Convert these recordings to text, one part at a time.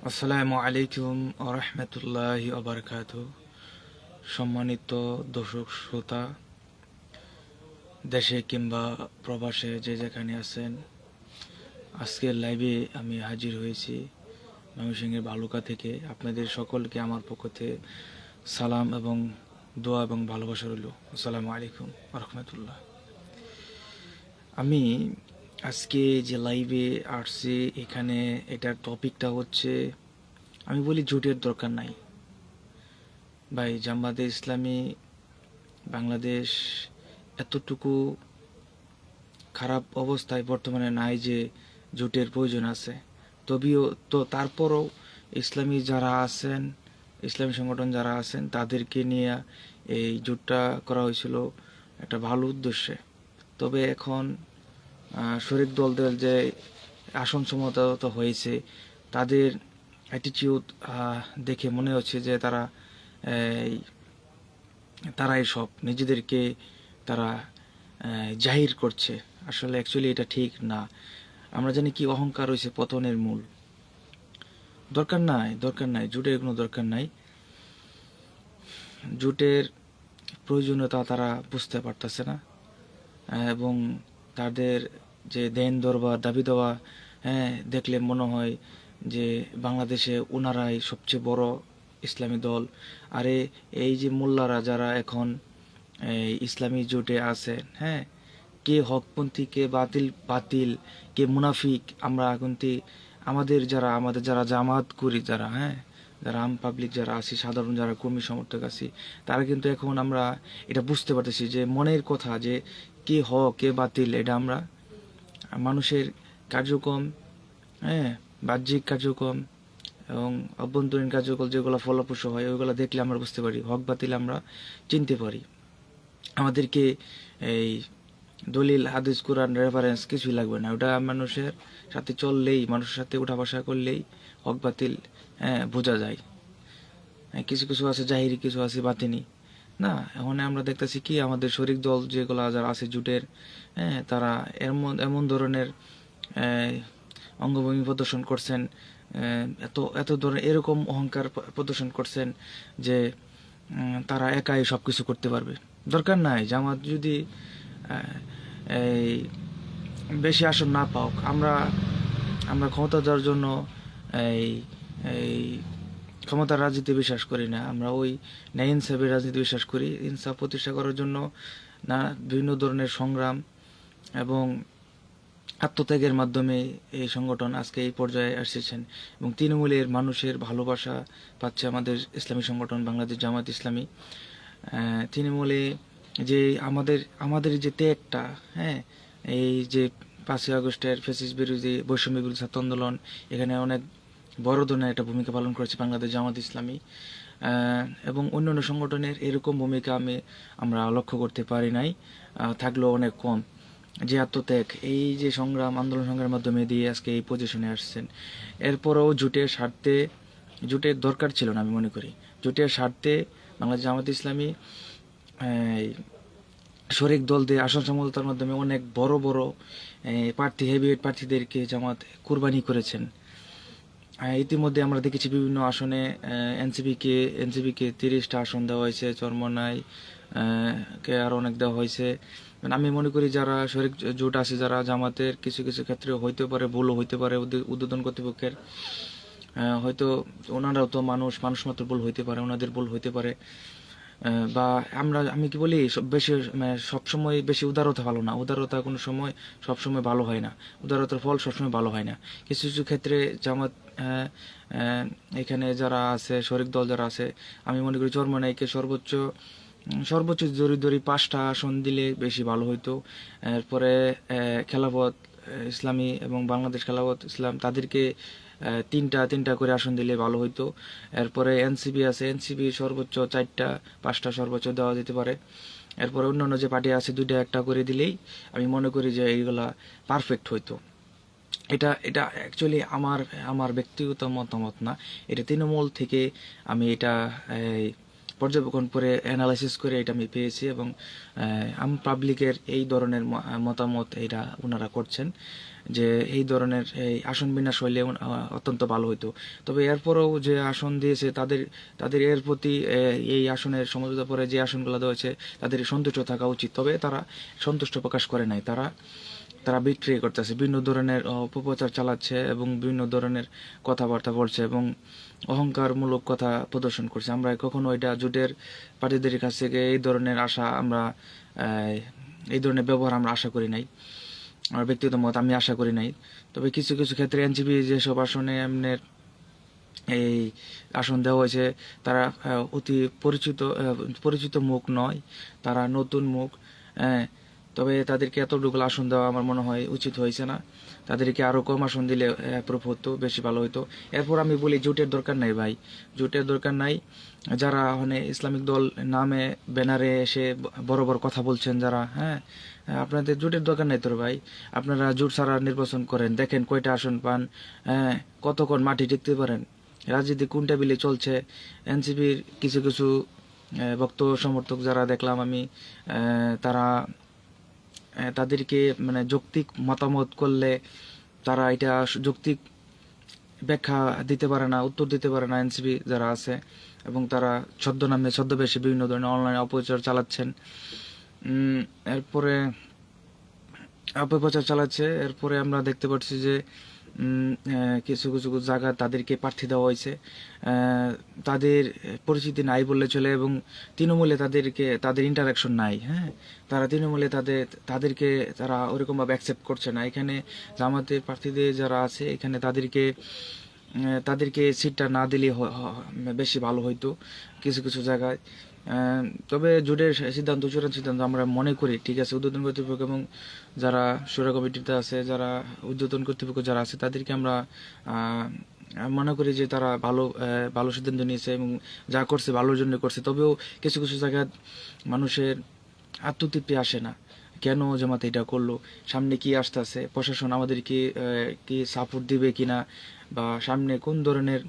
আসসালামু আলাইকুম আরহামতুল্লাহি আবরকাত। সম্মানিত দর্শক শ্রোতা, দেশে কিংবা প্রবাসে যে যেখানে আছেন, আজকের লাইভে আমি হাজির হয়েছি ময়মনসিংহের ভালুকা থেকে। আপনাদের সকলকে আমার পক্ষ থেকে সালাম এবং দোয়া এবং ভালোবাসা রইল। আসসালামু আলাইকুম রহমতুল্লাহ। আমি আজকে যে লাইভে আসছি, এখানে এটার টপিকটা হচ্ছে, আমি বলি জোটের দরকার নাই ভাই। জামাতে ইসলামী বাংলাদেশ এতটুকু খারাপ অবস্থায় বর্তমানে নাই যে জোটের প্রয়োজন আছে। তবেও তো তারপরও ইসলামী যারা আছেন, ইসলামী সংগঠন যারা আছেন, তাদেরকে নিয়ে এই জোটটা করা হয়েছিল একটা ভালো উদ্দেশ্যে। তবে এখন শরিক দলদের যে আসন সমতা হয়েছে, তাদের অ্যাটিটিউড দেখে মনে হচ্ছে যে এই তারাই সব নিজেদেরকে তারা জাহির করছে। আসলে অ্যাকচুয়ালি এটা ঠিক না। আমরা জানি কি অহংকার হয়েছে পতনের মূল। দরকার নাই, দরকার নাই, জোটের কোনো দরকার নাই। জোটের প্রয়োজনীয়তা তারা বুঝতে পারতেছে না, এবং তাদের যে দেন দরবার দাবি দেওয়া, দেখলে মনে হয় যে বাংলাদেশে ওনারাই সবচেয়ে বড় ইসলামী দল। আরে এই যে মোল্লারা যারা এখন এই ইসলামী জোটে আছে, কে হকপন্থী, কে বাতিল বাতিল, কে মুনাফিক, আমরা কিন্তু আমাদের যারা জামাত করি, যারা যারা আম পাবলিক যারা আছি, সাধারণ যারা কর্মী সমর্থক আছি, তারা কিন্তু এখন আমরা এটা বুঝতে পারতেছি যে মনের কথা, যে কে হক কে বাতিল, এটা আমরা মানুষের কার্যক্রম, বাহ্যিক কার্যক্রম এবং অভ্যন্তরীণ কার্যক্রম যেগুলো ফলপ্রসূ হয়, ওইগুলো দেখলে আমরা বুঝতে পারি, হক বাতিল আমরা চিনতে পারি। আমাদেরকে এই দলিল হাদিস কোরআন রেফারেন্স কিছুই লাগবে না। ওটা মানুষের সাথে চললেই, মানুষের সাথে উঠা বসা করলেই হক বাতিল বোঝা যায়। কিছু কিছু আছে জাহিরি, কিছু আছে বাতিনি। না, এখন আমরা দেখতেছি কি আমাদের শরিক দল যেগুলো যারা আছে জুটের, তারা এমন এমন ধরনের অঙ্গভঙ্গি প্রদর্শন করছেন, এত এত ধরনের এরকম অহংকার প্রদর্শন করছেন যে তারা একাই সব কিছু করতে পারবে। দরকার নাই জামাত যদি এই বেশি আসন না পাওক, আমরা আমরা ক্ষমতা দেওয়ার জন্য এই এই ক্ষমতার রাজনীতি বিশ্বাস করি না। আমরা ওই ন্যায় ইনসাফের রাজনীতি বিশ্বাস করি। ইনসাফ প্রতিষ্ঠা করার জন্য না বিভিন্ন ধরনের সংগ্রাম এবং আত্মত্যাগের মাধ্যমে এই সংগঠন আজকে এই পর্যায়ে এসেছেন, এবং তৃণমূলের মানুষের ভালোবাসা পাচ্ছে আমাদের ইসলামী সংগঠন বাংলাদেশ জামাত ইসলামী। তৃণমূলে যে আমাদের আমাদের যে ত্যাগটা, এই যে 5ই আগস্টের ফ্যাসিস্ট বিরোধী বৈষম্য বিরোধী ছাত্র আন্দোলন, এখানে অনেক বড় ধরনের একটা ভূমিকা পালন করেছে বাংলাদেশ জামাত ইসলামী, এবং অন্যান্য সংগঠনের এরকম ভূমিকা আমরা লক্ষ্য করতে পারি নাই, থাকলেও অনেক কম। যে আত্মত্যাগ, এই যে সংগ্রাম, আন্দোলন সংগ্রামের মাধ্যমে দিয়ে আজকে এই পজিশনে আসছেন। এরপরও জোটের দরকার ছিল না আমি মনে করি। জোটের স্বার্থে বাংলাদেশ জামাত ইসলামী শরিক দল দিয়ে আসন সমঝোতার মাধ্যমে অনেক বড় বড় প্রার্থী, হেভিওয়েট প্রার্থীদেরকে জামাত কুরবানি করেছেন। ইতিমধ্যে আমরা দেখেছি বিভিন্ন আসনে এনসিপিকে 30টা আসন দেওয়া হয়েছে, চরমনাই কে আরও অনেক দেওয়া হয়েছে। আমি মনে করি যারা শরিক জোট আছে, যারা জামাতের কিছু কিছু ক্ষেত্রে হইতে পারে, ভুলও হইতে পারে উদ্বোধন কর্তৃপক্ষের, হয়তো ওনারাও তো মানুষ মাত্র ভুল হইতে পারে, ওনাদের ভুল হইতে পারে। বা আমি কি বলি, বেশি সবসময় বেশি উদারতা ভালো না। উদারতা কোনো সময় সবসময় ভালো হয় না, উদারতার ফল সবসময় ভালো হয় না। কিছু কিছু ক্ষেত্রে জামাত এখানে যারা আছে, শরিক দল যারা আছে, আমি মনে করি চরমনাইকে সর্বোচ্চ জোরি 5টা আসন দিলে বেশি ভালো হইতো। এরপরে খেলাফত ইসলামী এবং বাংলাদেশ খেলাফত ইসলাম, তাদেরকে তিনটা করে আসন দিলে ভালো হইতো। এরপরে এনসিপি আছে, এনসিপি সর্বোচ্চ 4টা 5টা সর্বোচ্চ দেওয়া যেতে পারে। এরপরে অন্যান্য যে পার্টি আছে 2টা 1টা করে দিলেই আমি মনে করি যে এইগুলা পারফেক্ট হইতো। এটা এটা অ্যাকচুয়ালি আমার ব্যক্তিগত মতামত না, এটা তৃণমূল থেকে আমি এটা পর্যবেক্ষণ করে অ্যানালাইসিস করে এটা আমি পেয়েছি, এবং পাবলিকের এই ধরনের মতামত এটা ওনারা করছেন। যে এই ধরনের এই আসন বিন্যাস হইলে অত্যন্ত ভালো হতো। তবে এরপরেও যে আসন দিয়েছে তাদের তাদের এর প্রতি এই আসনের সমঝোতা পরে যে আসনগুলো দেওয়া হয়েছে তাদের সন্তুষ্ট থাকা উচিত। তবে তারা সন্তুষ্ট প্রকাশ করে নাই, তারা তারা বিক্রি করতেছে, বিভিন্ন ধরনের অপপ্রচার চালাচ্ছে এবং বিভিন্ন ধরনের কথাবার্তা বলছে এবং অহংকারমূলক কথা প্রদর্শন করছে। আমরা কখনো এটা জোটের প্রার্থীদের কাছ থেকে এই ধরনের আশা আমরা এই ধরনের ব্যবহার আমরা আশা করি নাই, আমার ব্যক্তিগত মত আমি আশা করি নাই। তবে কিছু কিছু ক্ষেত্রে এনসিপি যেসব আসনে এমনের এই আসন দেওয়া হয়েছে তারা অতি পরিচিত মুখ নয়, তারা নতুন মুখ। তবে তাদেরকে এতটুকু আসন দেওয়া আমার মনে হয় উচিত হয়েছে না, তাদেরকে আরও কম আসন দিলে অ্যাপ্রুভ হতো, বেশি ভালো হতো। এরপর আমি বলি জোটের দরকার নাই ভাই, জোটের দরকার নাই। যারা মানে ইসলামিক দল নামে ব্যানারে এসে বড় বড় কথা বলছেন যারা, হ্যাঁ আপনাদের জোটের দরকার নাই তোর ভাই, আপনারা জোট ছাড়া নির্বাচন করেন, দেখেন কয়টা আসন পান, হ্যাঁ কতক্ষণ মাটি টিকতে পারেন। রাজনীতি কোন টেবিলে চলছে, এনসিপির কিছু কিছু ভক্ত সমর্থক যারা দেখলাম আমি, তারা তাদেরকে মানে যৌক্তিক মতামত করলে তারা এটা যৌক্তিক ব্যাখ্যা দিতে পারে না, উত্তর দিতে পারে না এনসিপি যারা আছে, এবং তারা ছদ্মনামে ছদ্মবেশে বিভিন্ন ধরনের অনলাইন অপপ্রচার চালাচ্ছেন। এরপরে অপপ্রচার চালাচ্ছে। এরপরে আমরা দেখতে পাচ্ছি যে কিছু কিছু জায়গা তাদেরকে প্রার্থী দেওয়া হয়েছে, তাদের পরিচিতি নাই বললে চলে, এবং তৃণমূলে তাদের ইন্টারাকশন নাই। হ্যাঁ, তারা তৃণমূলে তাদেরকে তারা ওরকমভাবে অ্যাকসেপ্ট করছে না। এখানে জামাতের প্রার্থীদের যারা আছে এখানে তাদেরকে সিটটা না দিলে বেশি ভালো হইতো কিছু কিছু জায়গায়। তবে জোটের চূড়ান্ত সিদ্ধান্ত আমরা মনে করি ঠিক আছে। উদ্বোধন কর্তৃপক্ষ এবং যারা সুরা কমিটিতে আছে, যারা উদ্বোধন কর্তৃপক্ষ যারা আছে তাদেরকে আমরা মনে করি যে তারা ভালো সিদ্ধান্ত নিয়েছে এবং যা করছে ভালোর জন্য করছে। তবেও কিছু কিছু জায়গায় মানুষের আত্মতৃপ্তি আসে না, কেন জামাত এটা করলো, সামনে কি আসতেছে, প্রশাসন আমাদের কি সাপোর্ট দিবে কিনা, বা সামনে কোন ধরনের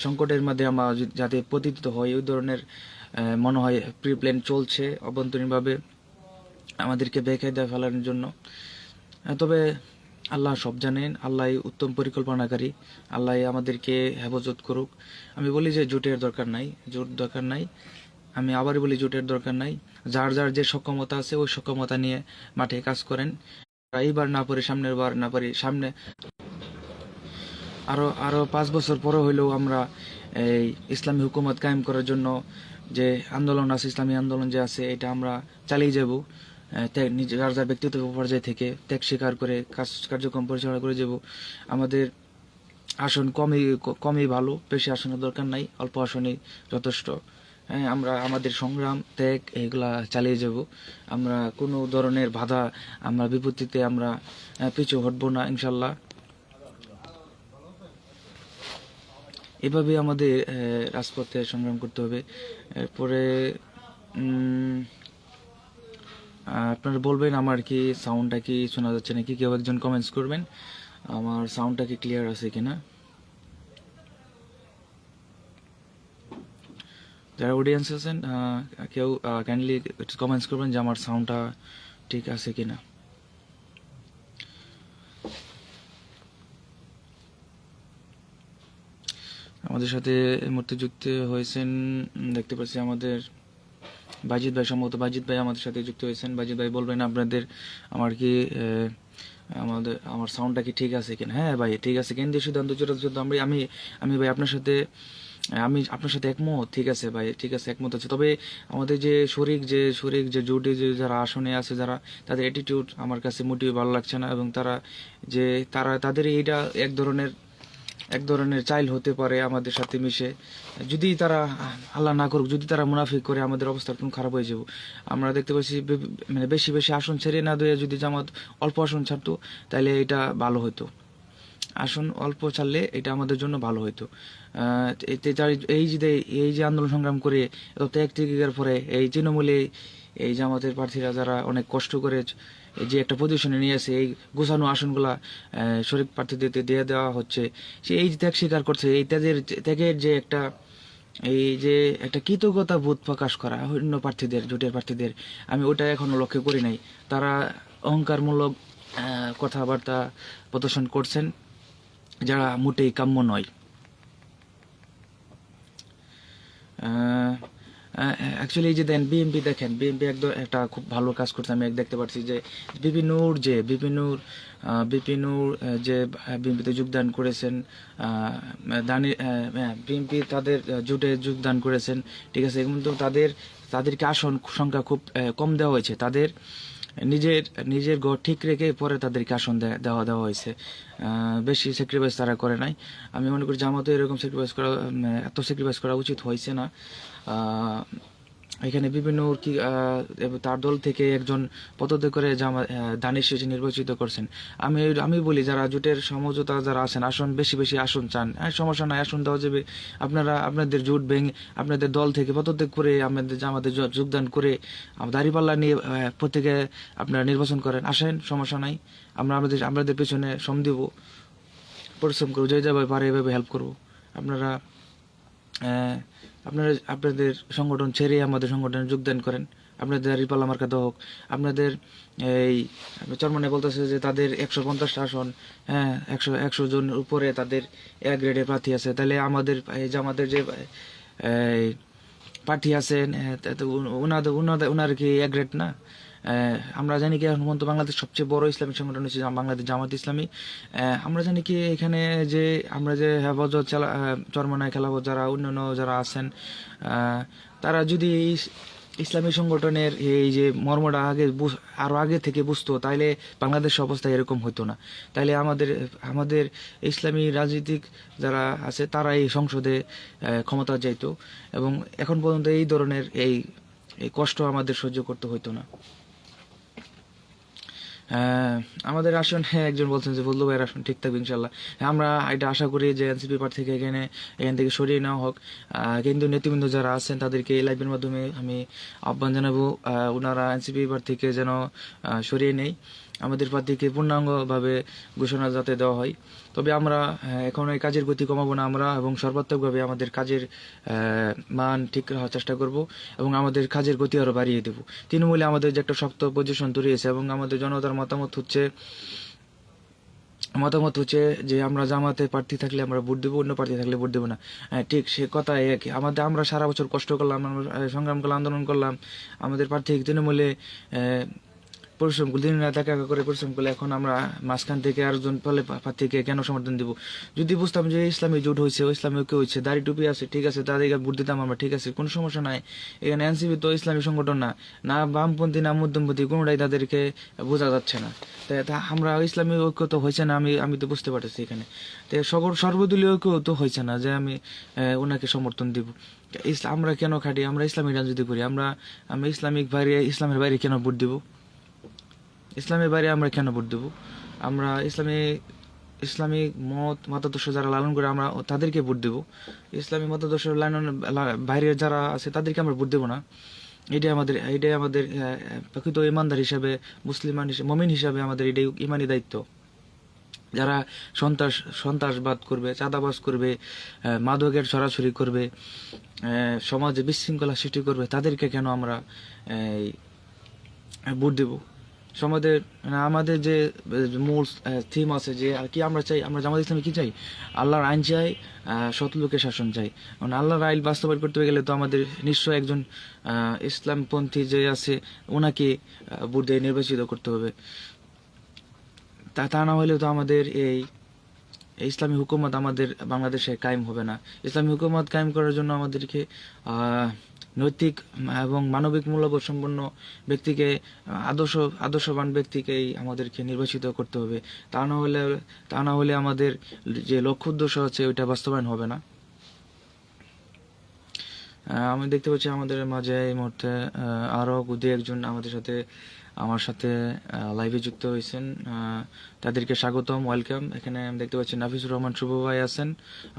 সংকটের মধ্যে আমরা যাতে পতিত হয় ওই ধরনের মনে হয় প্রি প্ল্যান চলছে অভ্যন্তরীণভাবে আমাদেরকে বেকায়দা ফেলানোর জন্য। তবে আল্লাহ সব জানেন, আল্লাহ উত্তম পরিকল্পনাকারী, আল্লাহ আমাদেরকে হেফাজত করুক। আমি বলি যে জোটের দরকার নাই, জোট দরকার নাই। আমি আবারই বলি জোটের দরকার নাই। যার যার যে সক্ষমতা আছে ওই সক্ষমতা নিয়ে মাঠে কাজ করেন। এইবার না পারি সামনের বার, না পারি সামনে আরো আরো 5 বছর পরে হইলেও আমরা এই ইসলামী হুকুমত কায়েম করার জন্য যে আন্দোলন আছে, ইসলামী আন্দোলন যে আছে, এটা আমরা চালিয়ে যাব। যার যার ব্যক্তিগত পর্যায় থেকে ত্যাগ স্বীকার করে কার্যক্রম পরিচালনা করে যাব। আমাদের আসন কমই ভালো, বেশি আসনের দরকার নাই, অল্প আসনই যথেষ্ট। হ্যাঁ, আমরা আমাদের সংগ্রাম ত্যাগ এগুলা চালিয়ে যাব। আমরা কোনো ধরনের বাধা, আমরা বিপত্তিতে আমরা পিছু হটবো না ইনশাল্লাহ। এভাবে আমাদের রাজপথে সংগ্রাম করতে হবে। এরপরে আপনারা বলবেন আমার কি সাউন্ডটা কি শোনা যাচ্ছে নাকি, কেউ একজন কমেন্টস করবেন আমার সাউন্ডটা কি ক্লিয়ার আছে কিনা। যারা অডিয়েন্স আছেন কেউ কাইন্ডলি কমেন্টস করবেন যে আমার সাউন্ডটা ঠিক আছে কিনা। আমাদের সাথে এই মুহূর্তে যুক্ত হয়েছেন দেখতে পাচ্ছি আমাদের বাজিদ ভাই, সম্ভবত বাজিদ ভাই আমাদের সাথে যুক্ত হয়েছেন। বাজিদ ভাই বলবেন আপনাদের আমার সাউন্ডটা কি ঠিক আছে কিনা। হ্যাঁ ভাই ঠিক আছে, কেন্দ্রীয় সিদ্ধান্ত আমি ভাই আপনার সাথে একমত। ঠিক আছে ভাই, ঠিক আছে, একমত আছে। তবে আমাদের যে শরিক যে জোটে যে যারা আসনে আছে, যারা তাদের অ্যাটিটিউড আমার কাছে মোটেও ভালো লাগছে না, এবং তাদের এইটা এক ধরনের চাইল হতে পারে আমাদের সাথে মিশে। যদি তারা আল্লাহ না করুক, যদি তারা মুনাফিক করে, আমাদের অবস্থা একদম খারাপ হয়ে যাব। আমরা দেখতে পাচ্ছি মানে বেশি বেশি আসন ছেড়ে না দিয়ে যদি জামাত অল্প আসন ছাড়তো তাহলে এটা ভালো হতো। আসন অল্প ছাড়লে এটা আমাদের জন্য ভালো হতো। এই যে আন্দোলন সংগ্রাম করে এত ত্যাগ ত্যাগের পরে এই তৃণমূলে এই জামাতের প্রার্থীরা যারা অনেক কষ্ট করে যে একটা পজিশনে নিয়ে আসে, এই গোছানো আসনগুলা শরিক প্রার্থীদের দিয়ে দেওয়া হচ্ছে, সে এই যে ত্যাগ স্বীকার করছে, এই ত্যাগের যে একটা কৃতজ্ঞতা বোধ প্রকাশ করা অন্য প্রার্থীদের, জোটের প্রার্থীদের, আমি ওটা এখনো লক্ষ্য করি নাই। তারা অহংকারমূলক কথাবার্তা প্রদর্শন করছেন, যারা মোটেই কাম্য নয়। অ্যাকচুয়ালি এই যে দেন বিএমপি, দেখেন বিএমপি একদম একটা খুব ভালো কাজ করছে। আমি দেখতে পাচ্ছি যে বিপিনুর যে বিএনপিতে যোগদান করেছেন, বিএনপি তাদের জোটে যোগদান করেছেন, ঠিক আছে, কিন্তু তাদেরকে আসন সংখ্যা খুব কম দেওয়া হয়েছে। তাদের নিজের ঘর ঠিক রেখে পরে তাদেরকে আসন দেওয়া হয়েছে। বেশি স্যাক্রিফাইস তারা করে নাই। আমি মনে করি জামাতে এরকম এত স্যাক্রিফাইস করা উচিত হয়েছে না। এখানে বিভিন্ন তার দল থেকে একজন পদত্যাগ করে দানিশ শেষে নির্বাচিত করছেন। আমি বলি, যারা জোটের সমঝোতা যারা আছেন, বেশি আসন চান, সমস্যা নাই, আসন দেওয়া যাবে। আপনারা আপনাদের জোট ভেঙে আপনাদের দল থেকে পদত্যাগ করে আমাদের যোগদান করে দাঁড়িপাল্লা নিয়ে প্রত্যেকে আপনারা নির্বাচন করেন, আসেন, সমস্যা নাই। আমাদের পেছনে শ্রম দিব, পরিশ্রম করবো, যে যাবে পারে এভাবে হেল্প করবো। আপনারা আপনাদের সংগঠন ছেড়ে আমাদের সংগঠনে যোগদান করেন। আপনাদের দাঁড়িপাল্লা মার্কা হোক। আপনাদের এই চরমনে বলতেছে যে তাদের 150টা আসন, হ্যাঁ, 100 জন উপরে তাদের এক গ্রেডের প্রার্থী আছে। তাহলে আমাদের যে প্রার্থী আছেন, ওনার কি এক গ্রেড না? আমরা জানি কি এখন পর্যন্ত বাংলাদেশ সবচেয়ে বড় ইসলামিক সংগঠন হচ্ছে বাংলাদেশ জামাত ইসলামী। আমরা জানি কি এখানে যে আমরা যে হেফাজত চরমনায় খেলাফত যারা অন্যান্য যারা আছেন, তারা যদি ইসলামী সংগঠনের এই যে মর্মটা আরো আগে থেকে বুঝতো, তাইলে বাংলাদেশ অবস্থা এরকম হতো না। তাইলে আমাদের ইসলামী রাজনীতিক যারা আছে তারা এই সংসদে ক্ষমতা যাইতো, এবং এখন পর্যন্ত এই ধরনের এই কষ্ট আমাদের সহ্য করতে হইতো না। আমাদের আসন, একজন বলছেন যে বললো ভাইয়ের আসন ঠিক থাকবে ইনশাল্লাহ। আমরা এটা আশা করি যে এনসিপি প্রার্থী থেকে এখান থেকে সরিয়ে নেওয়া হোক। কিন্তু নেতৃবৃন্দ যারা আছেন তাদেরকে এই লাইভের মাধ্যমে আমি আহ্বান জানাবো, ওনারা এনসিপি প্রার্থীকে যেন সরিয়ে নেই, আমাদের প্রার্থীকে পূর্ণাঙ্গভাবে ঘোষণা যাতে দেওয়া হয়। তবে আমরা এখন এই কাজের গতি কমাবো না আমরা, এবং সর্বাত্মকভাবে আমাদের কাজের মান ঠিক রাখার চেষ্টা করব, এবং আমাদের কাজের গতি আরো বাড়িয়ে দেব। তৃণমূলে আমাদের যে একটা শক্ত পজিশন তৈরি হয়েছে, এবং আমাদের জনতার মতামত হচ্ছে যে আমরা জামাতে প্রার্থী থাকলে আমরা ভোট দেবো, অন্য প্রার্থী থাকলে ভোট দেবো না। ঠিক সে কথা একই। আমরা সারা বছর কষ্ট করলাম, আমরা সংগ্রাম করলাম, আন্দোলন করলাম, আমাদের প্রার্থী তৃণমূলে পরিশ্রম করলে, দিন রাত একা করে পরিশ্রম করলে, এখন আমরা মাঝখান থেকে আরেকজন প্রার্থীকে কেন সমর্থন দিব? যদি বুঝতাম যে ইসলামী জোট হয়েছে, ইসলামী ঐক্য হয়েছে, দাড়ি টুপি আছে, ঠিক আছে, তাদেরকে ভোট দিতাম আমরা, ঠিক আছে, কোনো সমস্যা নাই। এখানে এনসিপি তো ইসলামী সংগঠন না, না বামপন্থী না মধ্যমপন্থী, কোনোটাই তাদেরকে বোঝা যাচ্ছে না। তা আমরা ইসলামী ঐক্য তো হয়েছে না, আমি তো বুঝতে পারতেছি এখানে। তো সর্বদলীয় ঐক্য তো হয়েছে না যে আমি ওনাকে সমর্থন দিব। আমরা কেন খাটি? আমরা ইসলামী রাজনীতি করি, আমরা ইসলামের বাইরে কেন ভোট দিব? ইসলামের বাইরে আমরা কেন ভোট দেবো? আমরা ইসলামিক মতাদর্শ যারা লালন করে আমরা তাদেরকে ভোট দেবো। ইসলামিক মতাদর্শ বাইরে যারা আছে তাদেরকে আমরা ভোট দেবো না। এটাই আমাদের প্রকৃত ইমানদার হিসাবে, মুমিন হিসাবে আমাদের এটাই ইমানি দায়িত্ব। যারা সন্ত্রাসবাদ করবে, চাঁদাবাজ করবে, মাদকের ছড়াছড়ি করবে, সমাজে বিশৃঙ্খলা সৃষ্টি করবে, তাদেরকে কেন আমরা ভোট দেবো? আমাদের যে মূল থিম আছে যে কি আমরা চাই, আমরা জামাত ইসলামী কি চাই? আল্লাহর আইন চাই, সৎ লোকের শাসন চাই। মানে আল্লাহর আইন বাস্তবায়ন করতে গেলে তো আমাদের নিশ্চয় একজন ইসলামপন্থী যে আছে ওনাকে ভোট দিয়ে নির্বাচিত করতে হবে। তা না হলেও তো আমাদের এই ইসলামী হুকুমত আমাদের বাংলাদেশে কায়েম হবে না। ইসলামী হুকুমত কায়েম করার জন্য আমাদেরকে নৈতিক এবং মানবিক মূল্যবোধ সম্পন্ন ব্যক্তিকে, আদর্শবান ব্যক্তিকেই আমাদেরকে নির্বাচিত করতে হবে। তা না হলে আমাদের যে লক্ষ্য উদ্দেশ্য আছে ওইটা বাস্তবায়ন হবে না। আমি দেখতে পাচ্ছি আমাদের মাঝে এই মুহূর্তে আরো দু একজন আমার সাথে লাইভে যুক্ত হয়েছেন। তাদেরকে স্বাগতম, ওয়েলকাম। এখানে আমি দেখতে পাচ্ছি নাফিসুর রহমান শুভ ভাই আছেন,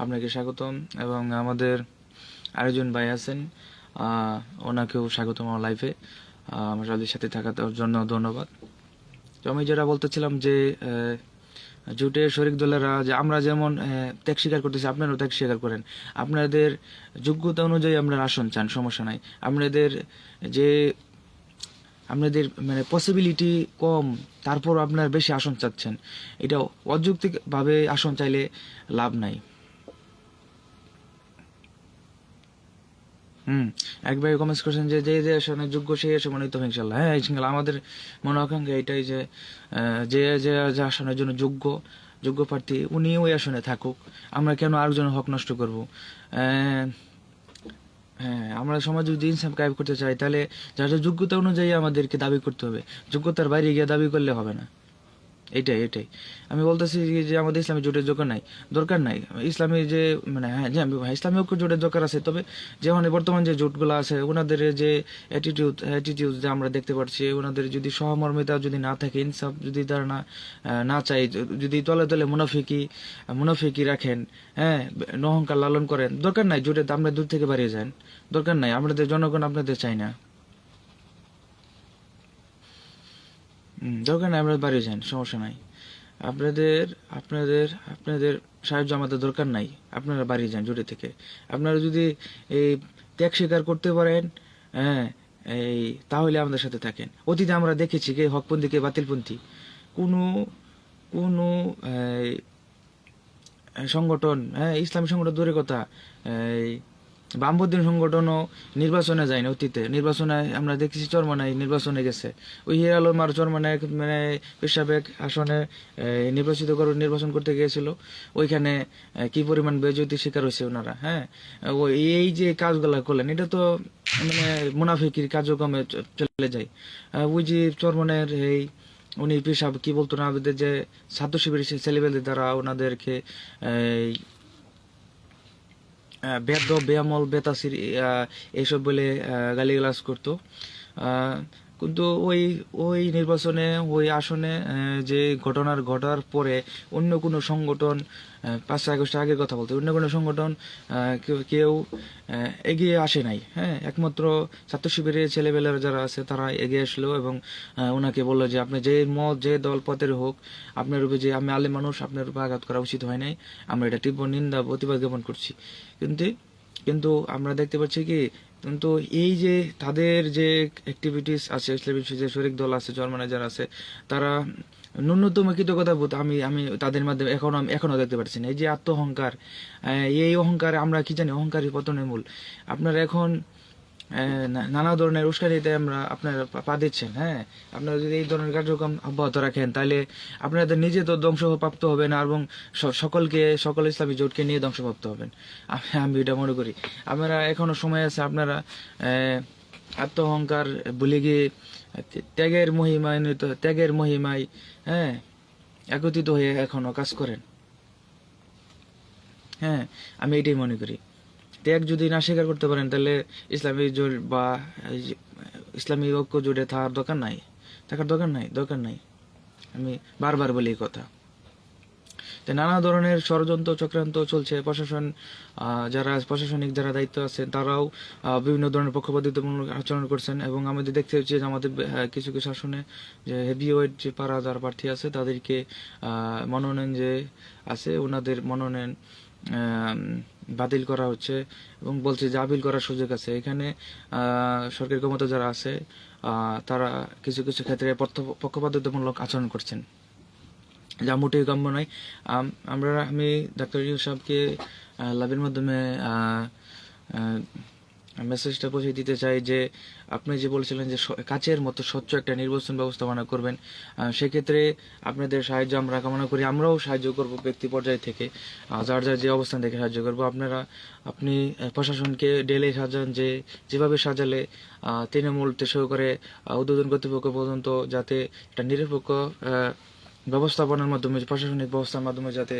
আপনাকে স্বাগতম, এবং আমাদের আরেকজন ভাই আছেন, ওনাকেও স্বাগতম আমার লাইভে। আমার সাথে থাকার জন্য ধন্যবাদ। তো আমি যেটা বলতেছিলাম যে জোটের শরিক দলেরা, যে আমরা যেমন ত্যাগ স্বীকার করতেছি, আপনারাও ত্যাগ স্বীকার করেন। আপনাদের যোগ্যতা অনুযায়ী আপনারা আসন চান, সমস্যা নাই। আপনাদের যে আপনাদের মানে পসিবিলিটি কম, তারপর আপনার বেশি আসন চাচ্ছেন, এটা অযৌক্তিকভাবে আসন চাইলে লাভ নাই। এক ভাই কমেন্টস করছেন যে যে যে আসনে যোগ্য সেই আসনে মনোনীত হবে ইনশাল্লাহ। হ্যাঁ ইনশাল্লাহ, আমাদের মনে আকাঙ্ক্ষা এটাই যে যে যে যে আসনের জন্য যোগ্য যোগ্য প্রার্থী উনি ওই আসনে থাকুক, আমরা কেন আরেকজনের হক নষ্ট করব? হ্যাঁ, আমরা সমাজ যদি ইনসাফ কায়েম করতে চাই তাহলে যার যার যোগ্যতা অনুযায়ী আমাদেরকে দাবি করতে হবে, যোগ্যতার বাইরে গিয়ে দাবি করলে হবে না। এটাই এটাই আমি বলতেছি যে আমাদের ইসলামী জোটের দরকার নাই ইসলামী যে মানে হ্যাঁ যে আমি ইসলামী ঐক্য জোটের দরকার আছে, তবে যে মানে বর্তমান যে জোটগুলো আছে ওনাদের যে অ্যাটিটিউড যে আমরা দেখতে পাচ্ছি, ওনাদের যদি সহমর্মিতা যদি না থাকে, ইনসাফ যদি তারা না চাই, যদি তলে তলে মুনাফিকি রাখেন, হ্যাঁ অহংকার লালন করেন, দরকার নাই জোটে, আমরা দূর থেকে বাড়িয়ে যান, দরকার নাই, আমাদের জনগণ আপনাদের চাই না। দরকার নাই, আমরা বাড়িয়ে যান, সমস্যা নাই। আপনাদের আপনাদের আপনাদের সাহায্য আমাদের দরকার নাই, আপনারা বাড়ি যান জুড়ে থেকে। আপনারা যদি এই ত্যাগ স্বীকার করতে পারেন, হ্যাঁ এই তাহলে আমাদের সাথে থাকেন। অতীতে আমরা দেখেছি কে হকপন্থী কে বাতিলপন্থী, কোনো কোনো সংগঠন, হ্যাঁ ইসলামী সংগঠন দূরের কথা, এই বামপন্থী সংগঠনও নির্বাচনে যায় না। অতীতে নির্বাচনে আমরা দেখেছি চরমনায় নির্বাচনে গেছে, ওই হিরা আলম আর চরমনায় মানে পেশাবেগ আসনে নির্বাচন করতে গিয়েছিল, ওইখানে কি পরিমাণ বেজতি শিকার হয়েছে ওনারা। হ্যাঁ ওই এই যে কাজগুলা করলেন এটা তো মানে মুনাফিকির কার্যক্রমে চলে যায়। ওই যে চরমনের এই উনি পেশাব কি বলতো না, আমাদের যে ছাত্র শিবিরের ছেলেবেলে দ্বারা ওনাদেরকে বেয়াদব বেয়ামল বেতাসির এইসব বলে গালিগালাজ করতো। কিন্তু ওই ওই নির্বাচনে ওই আসনে যে ঘটার পরে অন্য কোনো সংগঠন, 5ই আগস্টের আগের কথা বলতে, অন্য কোনো সংগঠন কেউ এগিয়ে আসে নাই। হ্যাঁ একমাত্র ছাত্র শিবিরের ছেলেবেলার যারা আছে তারা এগিয়ে আসলো এবং ওনাকে বললো যে আপনি যে মত যে দল পথের হোক, আপনার উপরে যে আমি আলে মানুষ, আপনার উপরে আঘাত করা উচিত হয় নাই, আমরা এটা তীব্র নিন্দা প্রতিবাদ জ্ঞাপন করছি। কিন্তু কিন্তু আমরা দেখতে পাচ্ছি কি, কিন্তু এই যে তাদের যে অ্যাক্টিভিটিস আছে, ইসলামী যে শরিক দল আছে, জন্মানে যারা আছে, তারা ন্যূনতম কৃতজ্ঞতা বোধ আমি আমি তাদের মাধ্যমে এখনো দেখতে পাচ্ছি না। এই যে আত্ম অহংকার, এই অহংকার আমরা কি জানি অহংকারী পতনের মূল। আপনারা এখন নানা ধরনের উস্কানিতে আপনারা পা দিচ্ছেন। হ্যাঁ আপনারা যদি এই ধরনের কার্যক্রম অব্যাহত রাখেন তাহলে আপনাদের নিজে তো ধ্বংসপ্রাপ্ত হবেন এবং সকল ইসলামী জোটকে নিয়ে ধ্বংসপ্রাপ্ত হবেন। আমি এটা মনে করি আপনারা এখনো সময় আছে, আপনারা আত্ম অহংকার ভুলে গিয়ে ত্যাগের মহিমায় হ্যাঁ একত্রিত হয়ে এখনো কাজ করেন। হ্যাঁ আমি এটাই মনে করি, ত্যাগ যদি না স্বীকার করতে পারেন তাহলে ইসলামী জোট বা ইসলামী ঐক্য জোটে থাকার দরকার নাই। আমি বারবার বলি এই কথা। নানা ধরনের ষড়যন্ত্র চক্রান্ত চলছে, প্রশাসনিক যারা দায়িত্ব আছে তারাও বিভিন্ন ধরনের পক্ষপাতিত্বমূলক আচরণ করছেন এবং আমাদের দেখতে হচ্ছে যে আমাদের কিছু কিছু শাসনে যে হেভিওয়েট যে পাড়া যারা প্রার্থী আছে তাদেরকে মনোনয়ন যে আছে ওনাদের মনোনয়ন বাতিল করা হচ্ছে এবং বলছে যে আপিল করার সুযোগ আছে। এখানে সরকারি ক্ষমতা যারা আছে তারা কিছু কিছু ক্ষেত্রে পক্ষপাতিত্বমূলক আচরণ করছেন, যা মোটেই কাম্য নয়। আমি ডাক্তার ইউনূস সাহেবকে লাভের মাধ্যমে মেসেজটা পৌঁছে দিতে চাই যে আপনি যে বলেছিলেন যে কাচের মতো স্বচ্ছ একটা নির্বাচন ব্যবস্থাপনা করবেন, সেক্ষেত্রে আপনাদের সাহায্য আমরা কামনা করি। আমরাও সাহায্য করব ব্যক্তি পর্যায় থেকে, যার যার যে অবস্থান থেকে সাহায্য করব। আপনি প্রশাসনকে ডেলে সাজান, যেভাবে সাজালে তৃণমূল থেকে শুরু করে ঊর্ধ্বতন কর্তৃপক্ষ পর্যন্ত যাতে একটা নিরপেক্ষ ব্যবস্থাপনার মাধ্যমে, প্রশাসনিক ব্যবস্থার মাধ্যমে যাতে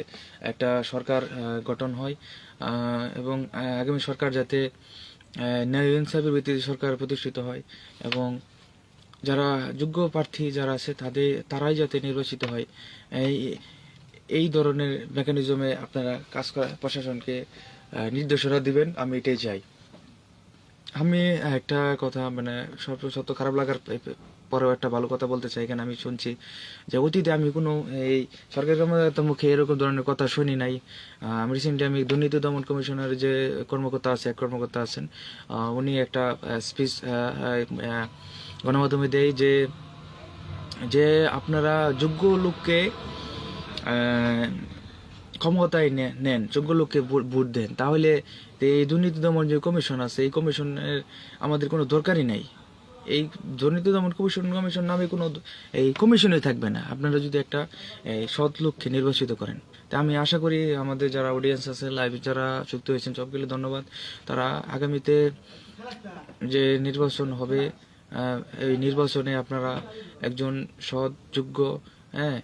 একটা সরকার গঠন হয় এবং আগামী সরকার যাতে ন্যায় ইনসাফের ভিত্তিতে সরকার প্রতিষ্ঠিত হয় এবং যারা যোগ্য প্রার্থী যারা আছে তারাই যাতে নির্বাচিত হয়, এই ধরনের মেকানিজমে আপনারা কাজ করা প্রশাসনকে নির্দেশনা দিবেন, আমি এটাই চাই। আমি একটা কথা মানে সত্য খারাপ লাগার পরেও একটা ভালো কথা বলতে চাই। এখানে আমি শুনছি যে অতীতে আমি কোনো এই সরকারি কর্মকর্তার মুখে এরকম ধরনের কথা শুনি নাই। আমি রিসেন্টলি আমি দুর্নীতি দমন কমিশনের যে কর্মকর্তা আছেন, উনি একটা স্পিচ গণমাধ্যমে দেই যে যে আপনারা যোগ্য লোককে আহ, ক্ষমতায় নেন, যোগ্য লোককে ভোট দেন, তাহলে এই দুর্নীতি দমন যে কমিশন আছে এই কমিশনের আমাদের কোনো দরকারই নাই। এই দুর্নীতি দমন কমিশন নামে কোনো এই কমিশনই থাকবে না আপনারা যদি একটা সৎ লোককে নির্বাচিত করেন। তা আমি আশা করি আমাদের যারা অডিয়েন্স আছে, লাইভ যারা যুক্ত হয়েছেন সবগুলো ধন্যবাদ। তারা আগামীতে যে নির্বাচন হবে এই নির্বাচনে আপনারা একজন সৎ, যোগ্য, হ্যাঁ,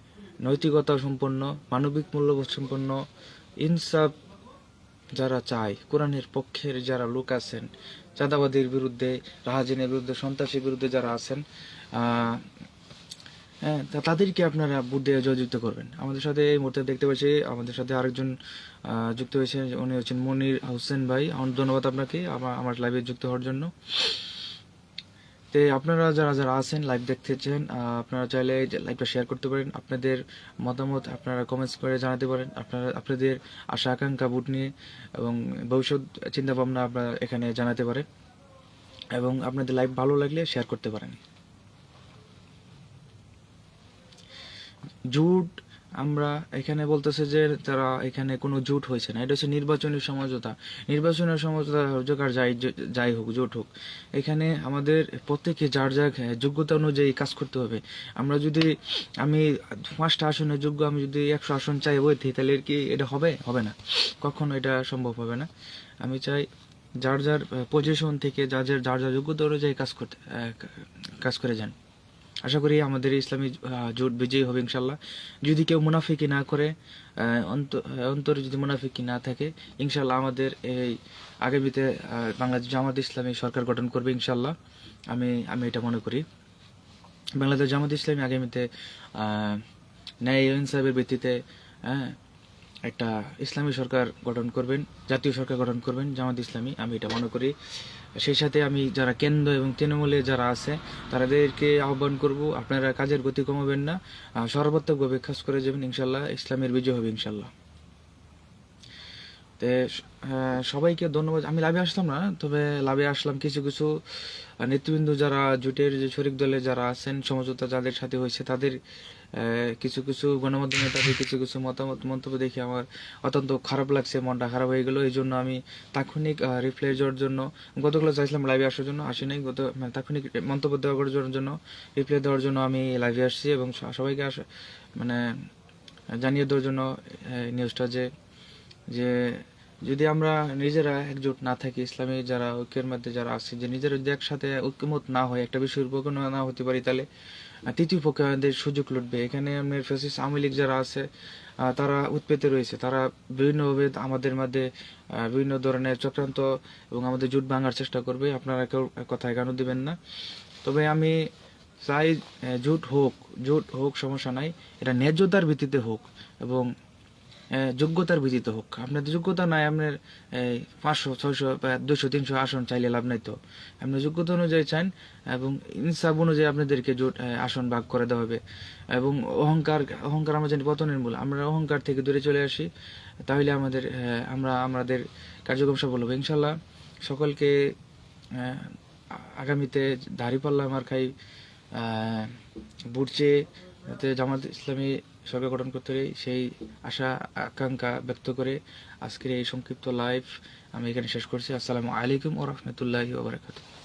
নৈতিকতা সম্পন্ন, মানবিক মূল্যবোধ সম্পন্ন, ইনসাফ যারা চায়, কোরআনের পক্ষের যারা লোক আছেন, চাঁদাবাদীর বিরুদ্ধে, রাহাজিনের বিরুদ্ধে, সন্ত্রাসীর বিরুদ্ধে যারা আছেন, হ্যাঁ, তাদেরকে আপনারা ভোট দিয়ে জয়যুক্ত করবেন। আমাদের সাথে এই মুহূর্তে দেখতে পাচ্ছি আমাদের সাথে আরেকজন যুক্ত হয়েছে, উনি হচ্ছেন মনির হোসেন ভাই। ধন্যবাদ আপনাকে আমার লাইভে যুক্ত হওয়ার জন্য। তো আপনারা যারা যারা আছেন লাইভ দেখতেছেন, আপনারা চাইলে লাইভটা শেয়ার করতে পারেন, আপনাদের মতামত আপনারা কমেন্টস করে জানাতে পারেন, আপনাদের আশা আকাঙ্ক্ষা ভোট নিয়ে এবং ভবিষ্যৎ চিন্তা ভাবনা আপনারা এখানে জানাতে পারেন এবং আপনাদের লাইভ ভালো লাগলে শেয়ার করতে পারেন। জুট আমরা এখানে বলতেছে যে তারা এখানে কোনো জুট হয়েছে না, এটা হচ্ছে নির্বাচনী সমঝোতা। নির্বাচনের সমঝোতা হোক আর যাই হোক, জোট হোক, এখানে আমাদের প্রত্যেকে যার যার যোগ্যতা অনুযায়ী কাজ করতে হবে। আমরা যদি আমি 5টা আসনের যোগ্য, আমি যদি 100 আসন চাই বইতে, তাহলে কি এটা হবে না, কখনো এটা সম্ভব হবে না। আমি চাই যার যার পজিশন থেকে যার যার যোগ্যতা অনুযায়ী কাজ করে যান। আশা করি আমাদের ইসলামী জোট বিজয়ী হবে ইনশাল্লাহ। যদি কেউ মুনাফিকি না করে, অন্তরে যদি মুনাফিকি না থাকে, ইনশাল্লাহ আমাদের এই আগামীতে বাংলাদেশ জামাত ইসলামী সরকার গঠন করবে ইনশাল্লাহ। আমি এটা মনে করি। বাংলাদেশ জামাত ইসলামী আগামীতে ন্যায় ইনসাফের ভিত্তিতে একটা ইসলামী সরকার গঠন করবেন, জাতীয় সরকার গঠন করবেন জামাত ইসলামী, আমি এটা মনে করি। সেই সাথে আমি যারা কেন্দ্র এবং তৃণমূলে যারা আছে তাদেরকে আহ্বান করব, আপনারা কাজের গতি কমাবেন না, সর্বাত্মকভাবে কাজ করে যাবেন, ইনশাল্লাহ ইসলামের বিজয় হবে ইনশাল্লাহ। তো সবাইকে ধন্যবাদ। আমি লাভে আসলাম না, তবে লাভে আসলাম কিছু কিছু নেতৃবৃন্দ যারা জোটের যে শরিক দলে যারা আছেন, সমঝোতা যাদের সাথে হয়েছে, তাদের কিছু কিছু গণমাধ্যমে তাদের কিছু কিছু মন্তব্য দেখে আমার অত্যন্ত খারাপ লাগছে, মনটা খারাপ হয়ে গেল। এই জন্য আমি তাৎক্ষণিক রিপ্লাই দেওয়ার জন্য গতকাল চাইছিলাম লাইভে আসার জন্য, আসি নাই। তাৎক্ষণিক মন্তব্য দেওয়ার জন্য, রিপ্লাই দেওয়ার জন্য আমি লাইভে আসছি এবং সবাইকে মানে জানিয়ে দেওয়ার জন্য নিউজটা যে যদি আমরা নিজেরা একজোট না থাকি, ইসলামী যারা ঐক্যের মধ্যে যারা আছে, যে নিজেরা যদি একসাথে ঐক্যমত না হয়, একটা বিষয়ের উপর না হতে পারি, তাহলে তৃতীয় পক্ষে আমাদের সুযোগ লুটবে। এখানে আমাদের ফ্যাসিস্ট আওয়ামী লীগ যারা আছে তারা উৎপেতে রয়েছে, তারা বিভিন্নভাবে আমাদের মধ্যে বিভিন্ন ধরনের চক্রান্ত এবং আমাদের জোট ভাঙার চেষ্টা করবে। আপনারা কেউ কথায় কানু দিবেন না। তবে আমি চাই জোট হোক, সমস্যা নাই, এটা ন্যায্যতার ভিত্তিতে হোক এবং যোগ্যতার ভিত্তিতে হোক। আপনাদের যোগ্যতা নাই, আপনার 500, 600 বা 200, 300 আসন চাইলে লাভ নাই। তো আপনার যোগ্যতা অনুযায়ী চান এবং ইনসাফ অনুযায়ী আপনাদেরকে আসন ভাগ করে দেওয়া হবে। এবং অহংকার আমরা জানি পতনের মূল, আমরা অহংকার থেকে দূরে চলে আসি, তাহলে আমাদের কার্যক্রম সফল হবে ইনশাল্লাহ। সকলকে আগামীতে দাঁড়িপাল্লা মার্কায় ভোট চেয়ে যাতে জামাত ইসলামী সরকার গঠন করতে পারে, সেই আশা আকাঙ্ক্ষা ব্যক্ত করে আজকের এই সংক্ষিপ্ত লাইভ আমি এখানে শেষ করছি। আসসালামু আলাইকুম ওয়া রাহমাতুল্লাহি ওয়া বারাকাতুহু।